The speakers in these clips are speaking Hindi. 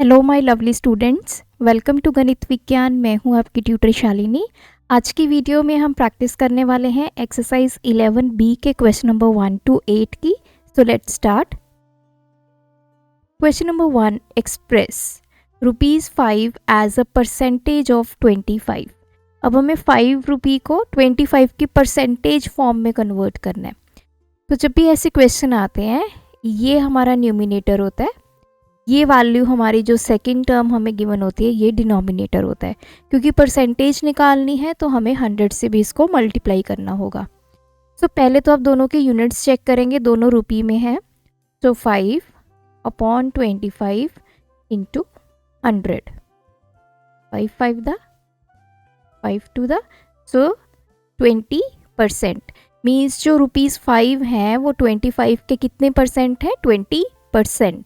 Hello my lovely students, welcome to Ganit Vigyan. मैं हूं आपकी ट्यूटर शालिनी। आज की वीडियो में हम प्रैक्टिस करने वाले हैं एक्सरसाइज 11B के क्वेश्चन नंबर 1 to 8 की। So let's start. Question number 1, express ₹5 as a percentage of 25। अब हमें 5 रुपये को 25 की परसेंटेज फॉर्म में कन्वर्ट करना है। तो जब भी ऐसे क्वेश्चन आते हैं, ये हमारा न्यूमिनेटर होता है, ये वैल्यू हमारी जो सेकंड टर्म हमें गिवन होती है ये डिनोमिनेटर होता है। क्योंकि परसेंटेज निकालनी है तो हमें 100 से भी इसको मल्टीप्लाई करना होगा। सो पहले तो आप दोनों के यूनिट्स चेक करेंगे, दोनों रुपये में है। सो 5/25 इंटू 100, 5 द 5 टू द, सो 20% मीन्स जो ₹5 हैं वो 25 के कितने परसेंट है? 20%।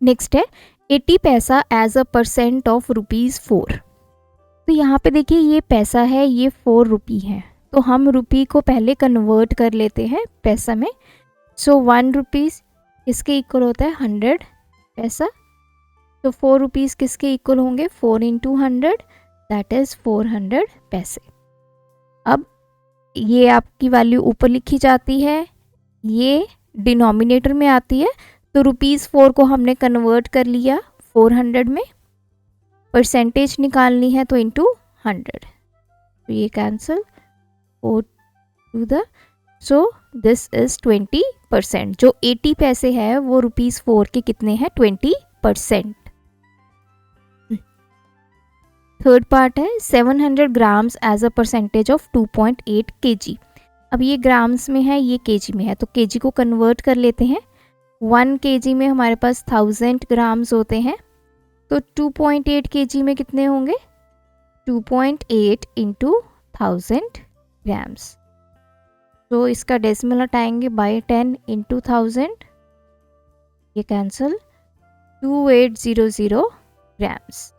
नेक्स्ट है 80 पैसा एज अ परसेंट ऑफ ₹4। तो यहाँ पे देखिए ये पैसा है, ये 4 रुपये है, तो हम रुपये को पहले कन्वर्ट कर लेते हैं पैसा में। सो 1 रुपीज़ किसके इक्वल होता है? 100 पैसा। तो 4 रुपीज़ किसके इक्वल होंगे? 4 इंटू 100, दैट इज़ 400 पैसे। अब ये आपकी वैल्यू ऊपर लिखी जाती है, ये डिनोमिनेटर में आती है। तो ₹4 को हमने कन्वर्ट कर लिया 400 में, परसेंटेज निकालनी है तो इंटू 100, तो ये कैंसिल 4 टू द, सो दिस इज 20%। जो 80 पैसे है वो ₹4 के कितने हैं? 20%। थर्ड पार्ट है 700 grams as a percentage of 2.8 kg। अब ये ग्राम्स में है, ये kg में है, तो kg को कन्वर्ट कर लेते हैं। 1 kg में हमारे पास 1000 ग्राम्स होते हैं, तो 2.8 kg में कितने होंगे? 2.8 इंटू 1000 ग्राम्स। तो इसका डेसिमल हटाएंगे बाय 10 इंटू 1000, ये cancel, 2800 grams.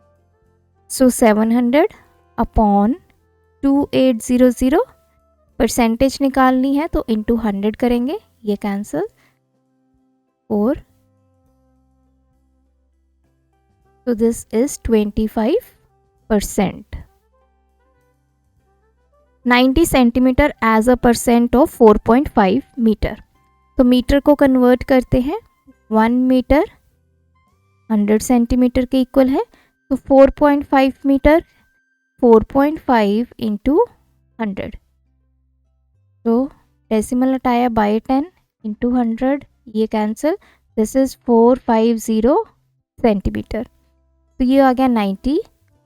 So 700 upon 2800, percentage निकालनी है तो इंटू 100 करेंगे, ये cancel 4, so this is 25%. 90 centimetre as a percent of 4.5 metre. तो मीटर को कन्वर्ट करते हैं, 1 मीटर 100 सेंटीमीटर के इक्वल है, तो 4.5 मीटर 4.5 इंटू 100, तो डेसिमल हटाया बाय 10 इंटू 100, ये कैंसिल, दिस इज 450 सेंटीमीटर। तो ये आ गया 90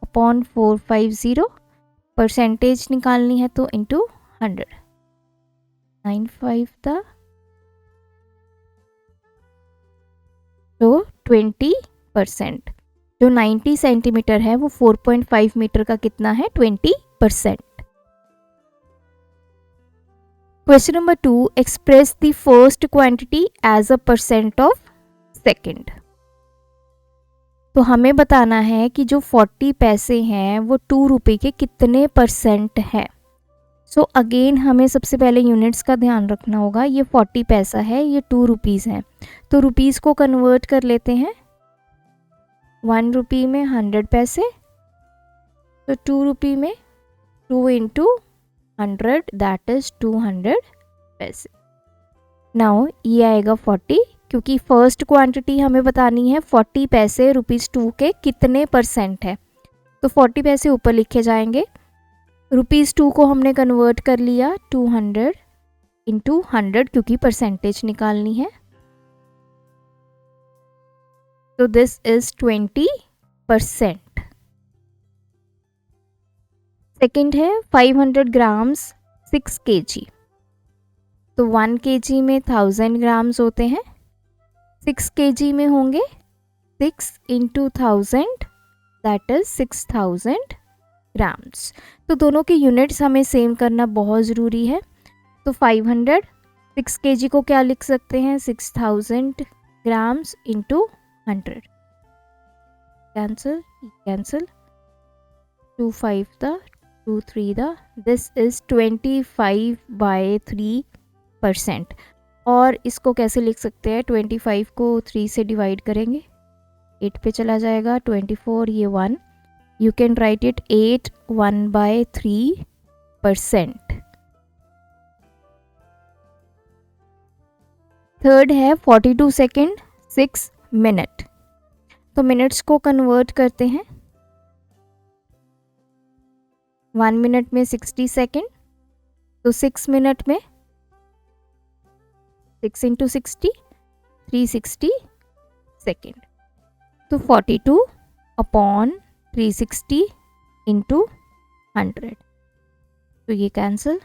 अपॉन 450, परसेंटेज निकालनी है तो इंटू 100, 95 था, तो 20%। जो 90 सेंटीमीटर है वो 4.5 मीटर का कितना है? 20%। Question number 2, express the first quantity as a percent of second. तो हमें बताना है कि जो 40 पैसे हैं वो 2 रुपये के कितने परसेंट हैं। सो अगेन हमें सबसे पहले यूनिट्स का ध्यान रखना होगा। ये 40 पैसा है, ये 2 रुपीज़ हैं, तो रुपीज़ को कन्वर्ट कर लेते हैं। 1 रुपये में 100 पैसे, तो 2 रुपये में 2 इंटू 100, दैट इज 200 पैसे। नाउ ये आएगा 40, क्योंकि फर्स्ट क्वांटिटी हमें बतानी है 40 पैसे ₹2 के कितने परसेंट है, तो 40 पैसे ऊपर लिखे जाएंगे। ₹2 को हमने कन्वर्ट कर लिया 200 इंटू 100, क्योंकि परसेंटेज निकालनी है, तो दिस इज 20%। सेकंड है 500 ग्राम्स 6 kg। तो 1 kg में 1000 ग्राम्स होते हैं, 6 kg में होंगे 6 इंटू 1000, दैट इज 6000 ग्राम्स। तो दोनों के यूनिट्स हमें सेम करना बहुत ज़रूरी है। तो 500 6 kg को क्या लिख सकते हैं? 6000 ग्राम्स इंटू 100, कैंसिल कैंसिल, 2 5 था, 2 3 था, दिस इज 25/3%। और इसको कैसे लिख सकते हैं? 25 को 3 से डिवाइड करेंगे 8 पे चला जाएगा, 24 ये 1, you can write it 8 1/3%। Third है 42 सेकेंड 6 मिनट। तो मिनट्स को कन्वर्ट करते हैं, 1 मिनट में 60 सेकेंड, तो 6 मिनट में 6 इंटू 60 360 सेकेंड। तो 42/360 इंटू 100, तो ये कैंसिल।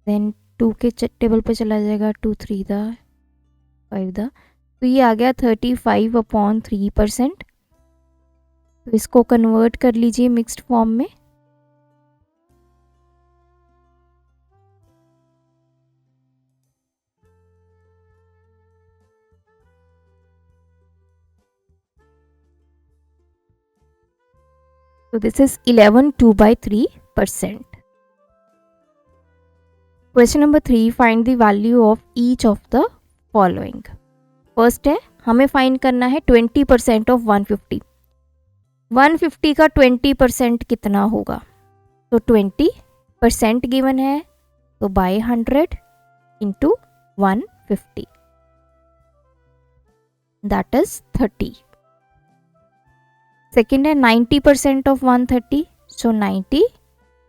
देन 2 के टेबल पे चला जाएगा, 2 3 दा 5 दा, तो ये आ गया 35/3%। तो इसको कन्वर्ट कर लीजिए मिक्स्ड फॉर्म में। So this is 11 2/3%. Question number 3, find the value of each of the following. First है, हमें फाइंड करना है 20% ऑफ 150। 150 का 20% कितना होगा? तो 20% गिवन है, तो by 100 into 150, that is 30। Second है 90% ऑफ 130, सो 90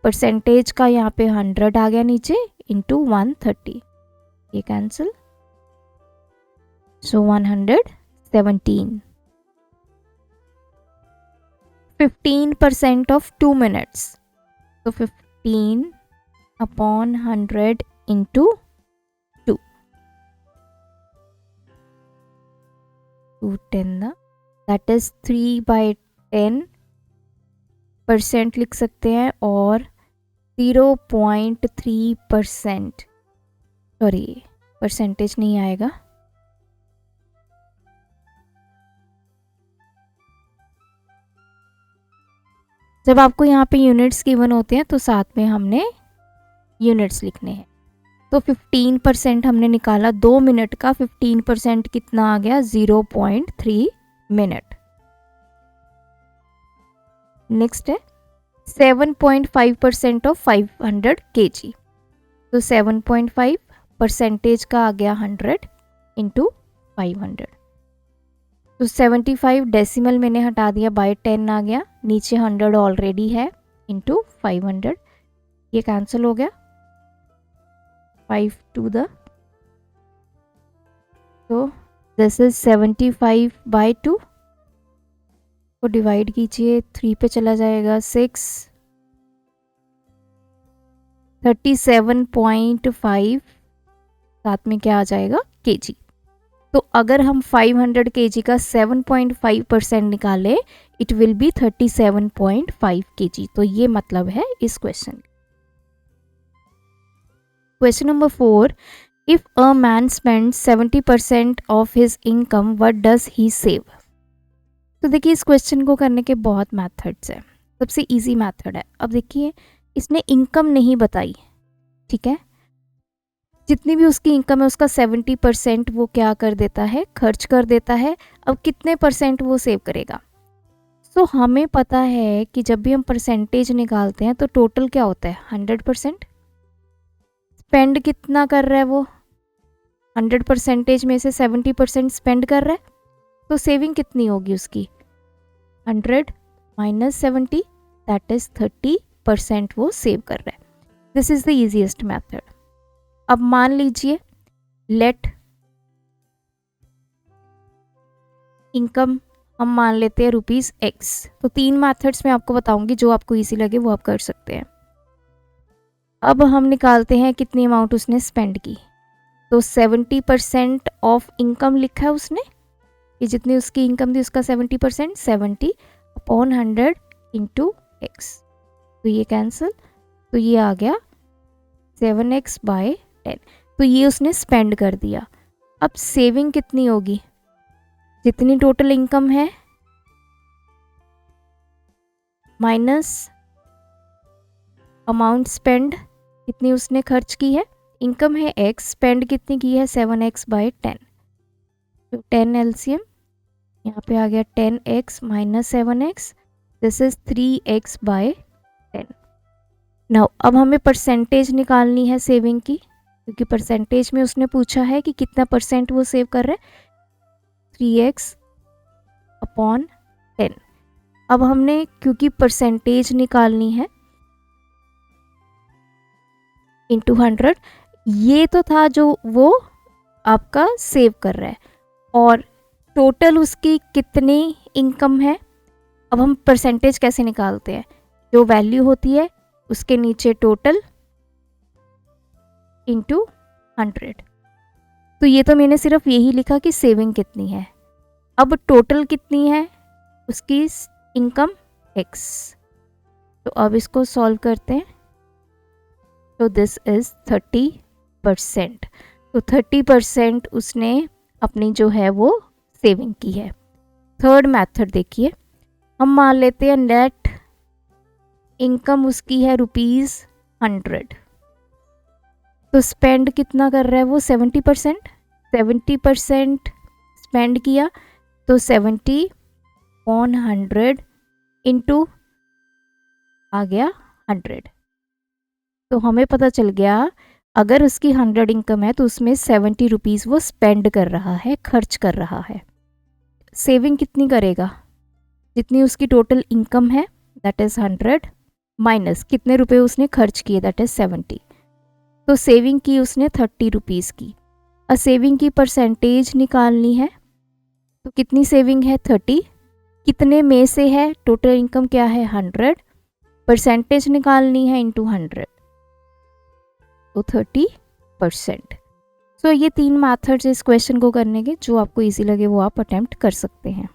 परसेंटेज का यहाँ पे 100 आ गया नीचे इंटू 130, ये कैंसिल, सो 117। 15% ऑफ 2 मिनट्स, तो 15/100 इंटू 2, 210, दैट इज 3/10% लिख सकते हैं, और 0.3%, सॉरी परसेंटेज नहीं आएगा, जब आपको यहाँ पे यूनिट्स गिवन होते हैं तो साथ में हमने यूनिट्स लिखने हैं। तो 15% हमने निकाला, 2 मिनट का 15% कितना आ गया? 0.3 मिनट। नेक्स्ट है 7.5% ऑफ 500 kg, तो 7.5 परसेंटेज का आ गया 100 इंटू 500, तो 75 डेसिमल मैंने हटा दिया, बाय 10 आ गया, नीचे 100 ऑलरेडी है, इंटू 500, ये कैंसिल हो गया, 5 टू द, तो दिस इज 75/2 को डिवाइड कीजिए, 3 पे चला जाएगा 6, 37.5, साथ में क्या आ जाएगा? kg। तो अगर हम 500 kg का 7.5% निकाले, इट विल बी 37.5 kg। तो ये मतलब है इस question. Question number 4, if a man spend 70% of his income, what does he save? तो देखिए इस क्वेश्चन को करने के बहुत मेथड्स हैं। सबसे इजी मेथड है, अब देखिए इसने इनकम नहीं बताई, ठीक है, जितनी भी उसकी इनकम है उसका 70% वो क्या कर देता है? खर्च कर देता है। अब कितने परसेंट वो सेव करेगा? सो हमें पता है कि जब भी हम परसेंटेज निकालते हैं तो टोटल क्या होता है? 100%। स्पेंड कितना कर रहा है वो? 100% में से 70% स्पेंड कर रहा है, तो सेविंग कितनी होगी उसकी? 100 माइनस 70, दैट इज 30% वो सेव कर रहा है। This is the easiest method. अब मान लीजिए लेट इनकम हम मान लेते हैं ₹X। तो 3 मेथड्स में आपको बताऊंगी, जो आपको इजी लगे वो आप कर सकते हैं। अब हम निकालते हैं कितनी अमाउंट उसने स्पेंड की। तो 70% ऑफ इनकम लिखा है उसने, कि जितनी उसकी इनकम थी उसका 70%, 70/100 इंटू X, तो ये कैंसिल, तो ये आ गया 7x/10। तो ये उसने स्पेंड कर दिया। अब सेविंग कितनी होगी? जितनी टोटल इनकम है माइनस अमाउंट स्पेंड कितनी उसने खर्च की है, इनकम है x, स्पेंड कितनी की है 7x/10, तो 10 एलसीएम यहाँ पे आ गया 10x minus 7x, this is 3x/10। Now अब हमें परसेंटेज निकालनी है सेविंग की, क्योंकि परसेंटेज में उसने पूछा है कि कितना परसेंट वो सेव कर रहे हैं, 3x/10। अब हमने क्योंकि परसेंटेज निकालनी है इंटू 100, ये तो था जो वो आपका सेव कर रहा है, और टोटल उसकी कितनी इनकम है। अब हम परसेंटेज कैसे निकालते हैं, जो वैल्यू होती है उसके नीचे टोटल इंटू 100। तो ये तो मैंने सिर्फ यही लिखा कि सेविंग कितनी है। अब टोटल कितनी है उसकी इनकम x, तो अब इसको सॉल्व करते हैं, तो दिस इज 30%। तो 30% उसने अपनी जो है वो सेविंग की है। थर्ड मेथड देखिए, हम मान लेते हैं नेट इनकम उसकी है ₹100, तो स्पेंड कितना कर रहा है वो 70%, 70% स्पेंड किया, तो 70/100 इंटू आ गया 100। तो हमें पता चल गया अगर उसकी 100 इनकम है तो उसमें 70 रुपीज़ वो स्पेंड कर रहा है, खर्च कर रहा है। सेविंग कितनी करेगा, जितनी उसकी टोटल इनकम है दैट इज़ 100 माइनस कितने रुपए उसने खर्च किए दैट इज़ 70। तो सेविंग की उसने 30 रुपीज़ की। अब सेविंग की परसेंटेज निकालनी है, तो कितनी सेविंग है 30, कितने में से है, टोटल इनकम क्या है 100, परसेंटेज निकालनी है इंटू 100, तो 30%। सो ये 3 मैथड्स इस क्वेश्चन को करने के, जो आपको इजी लगे वो आप अटेम्प्ट कर सकते हैं।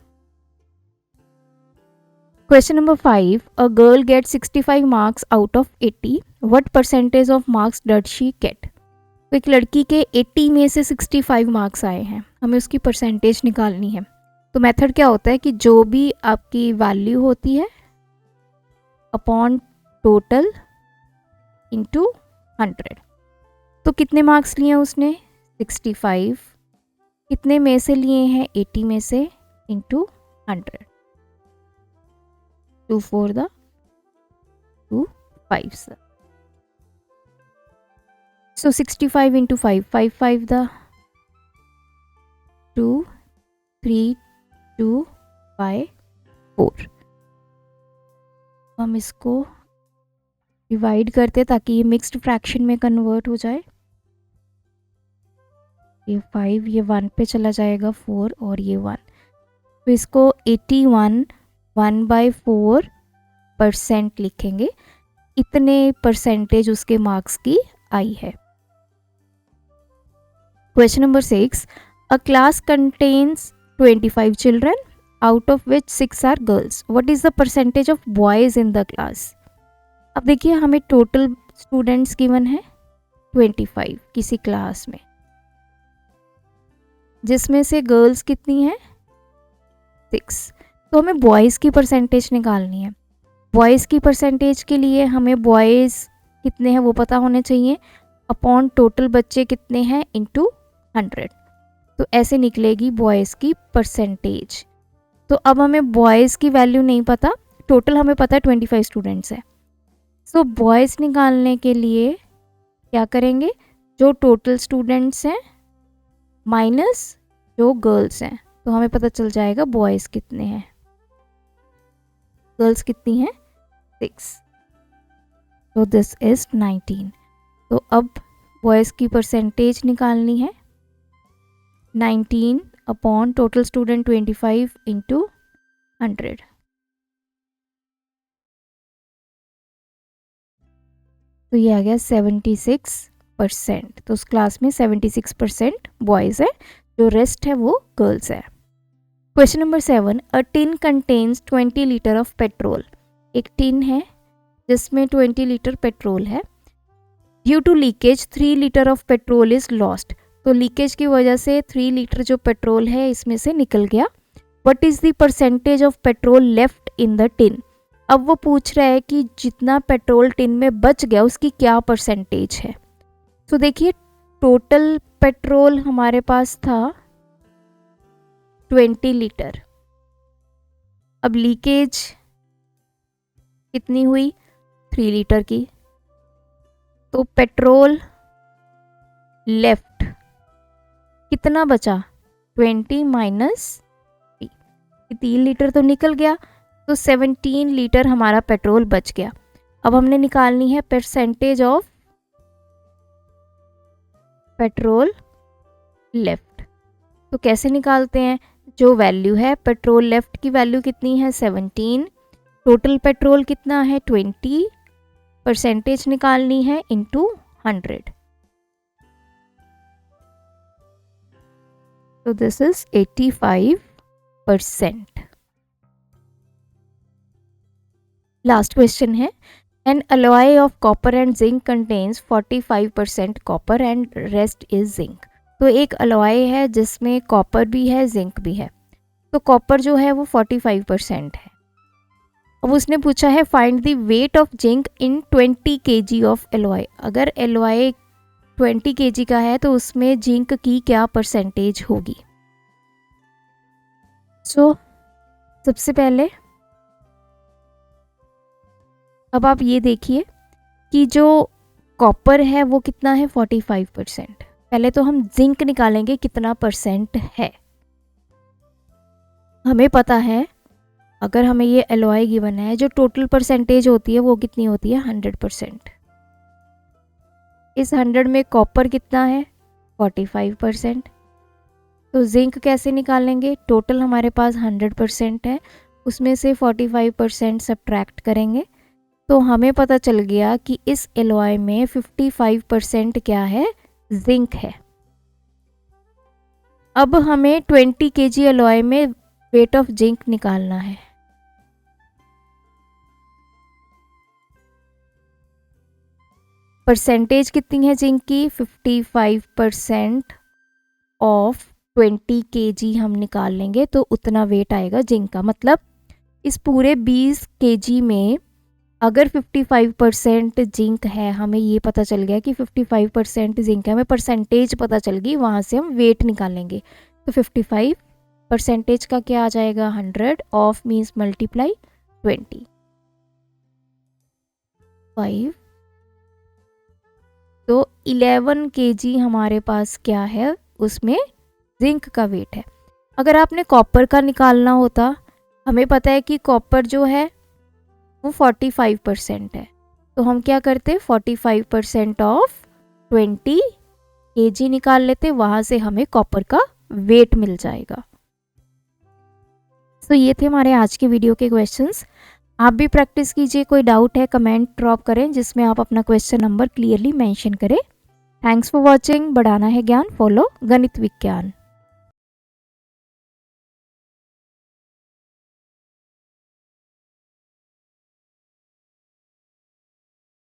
Question number 5, a girl get 65 marks out of 80, what percentage of marks did she get. तो एक लड़की के 80 में से 65 मार्क्स आए हैं, हमें उसकी परसेंटेज निकालनी है। तो मेथड क्या होता है कि जो भी आपकी वैल्यू होती है अपॉन टोटल इंटू 100। तो कितने मार्क्स लिए उसने 65, कितने में से लिए हैं 80 में से into 100, 2 4 the 2 5 the, so 65 into 5, 5 5 the 2 3 2 by 4। हम इसको डिवाइड करते ताकि ये मिक्स्ड फ्रैक्शन में कन्वर्ट हो जाए। ये 5 ये 1 पे चला जाएगा 4 और ये 1, तो इसको 81 1/4% लिखेंगे, इतने परसेंटेज उसके मार्क्स की आई है। Question number 6, a class contains 25 children, out of which 6 are girls. What is the percentage of boys in the class? अब देखिए हमें टोटल स्टूडेंट्स गिवन है 25 किसी क्लास में, जिसमें से गर्ल्स कितनी है 6, तो हमें बॉयज़ की परसेंटेज निकालनी है। बॉयज़ की परसेंटेज के लिए हमें बॉयज़ कितने हैं वो पता होने चाहिए, अपॉन टोटल बच्चे कितने हैं इंटू 100, तो ऐसे निकलेगी बॉयज़ की परसेंटेज। तो अब हमें बॉयज़ की वैल्यू नहीं पता, टोटल हमें पता है 25 स्टूडेंट्स है। सो बॉयज़ निकालने के लिए क्या करेंगे, जो टोटल स्टूडेंट्स हैं माइनस जो गर्ल्स हैं, तो हमें पता चल जाएगा बॉयज़ कितने हैं, गर्ल्स कितनी हैं 6, तो दिस इज़ 19। तो अब बॉयज़ की परसेंटेज निकालनी है 19 अपॉन टोटल स्टूडेंट 25 इंटू 100, तो ये आ गया 76%। तो उस क्लास में 76% बॉयज़ है, जो रेस्ट है वो गर्ल्स है। Question number 7, a tin contains 20 litre of petrol. एक टिन है जिसमें 20 लीटर पेट्रोल है। Due to leakage 3 litre of petrol is lost. तो लीकेज की वजह से 3 लीटर जो पेट्रोल है इसमें से निकल गया। What is the percentage of petrol left in the tin. अब वो पूछ रहा है कि जितना पेट्रोल टिन में बच गया उसकी क्या परसेंटेज है। तो देखिए टोटल पेट्रोल हमारे पास था 20 लीटर। अब लीकेज कितनी हुई 3 लीटर की, तो पेट्रोल लेफ्ट कितना बचा 20 माइनस 3 लीटर तो निकल गया, तो 17 लीटर हमारा पेट्रोल बच गया। अब हमने निकालनी है परसेंटेज ऑफ पेट्रोल लेफ्ट। तो कैसे निकालते हैं, जो वैल्यू है पेट्रोल लेफ्ट की वैल्यू कितनी है 17, टोटल पेट्रोल कितना है 20, परसेंटेज निकालनी है इनटू 100। तो दिस इज 85%। लास्ट क्वेश्चन है, an alloy of copper and zinc contains 45% copper and rest is zinc. तो एक alloy है जिसमें कॉपर भी है जिंक भी है, तो कॉपर जो है वो 45% है। अब उसने पूछा है find the weight of zinc in 20 kg of alloy। अगर alloy 20 kg का है तो उसमें जिंक की क्या परसेंटेज होगी। सो सबसे पहले अब आप ये देखिए कि जो कॉपर है वो कितना है 45%। पहले तो हम जिंक निकालेंगे कितना परसेंट है। हमें पता है अगर हमें ये एलॉय गिवन है, जो टोटल परसेंटेज होती है वो कितनी होती है 100%। इस 100 में कॉपर कितना है 45%। तो जिंक कैसे निकालेंगे, टोटल हमारे पास 100% है, उसमें से 45% सब्ट्रैक्ट करेंगे, तो हमें पता चल गया कि इस एलॉय में 55% क्या है जिंक है। अब हमें 20 kg एलॉय में वेट ऑफ जिंक निकालना है। परसेंटेज कितनी है जिंक की 55% ऑफ 20 kg हम निकाल लेंगे तो उतना वेट आएगा जिंक का। मतलब इस पूरे 20 kg में अगर 55% जिंक है, हमें ये पता चल गया कि 55% जिंक है, हमें परसेंटेज पता चल गई, वहाँ से हम वेट निकालेंगे। तो 55% का क्या आ जाएगा 100 ऑफ मीन्स मल्टीप्लाई 20 5, तो 11 kg हमारे पास क्या है उसमें जिंक का वेट है। अगर आपने कॉपर का निकालना होता, हमें पता है कि कॉपर जो है वो 45% है, तो हम क्या करते 45% ऑफ 20 kg निकाल लेते, वहाँ से हमें कॉपर का वेट मिल जाएगा। तो ये थे हमारे आज के वीडियो के क्वेश्चंस। आप भी प्रैक्टिस कीजिए, कोई डाउट है कमेंट ड्रॉप करें जिसमें आप अपना क्वेश्चन नंबर क्लियरली मेंशन करें। Thanks for watching. बढ़ाना है ज्ञान, फॉलो गणित विज्ञान।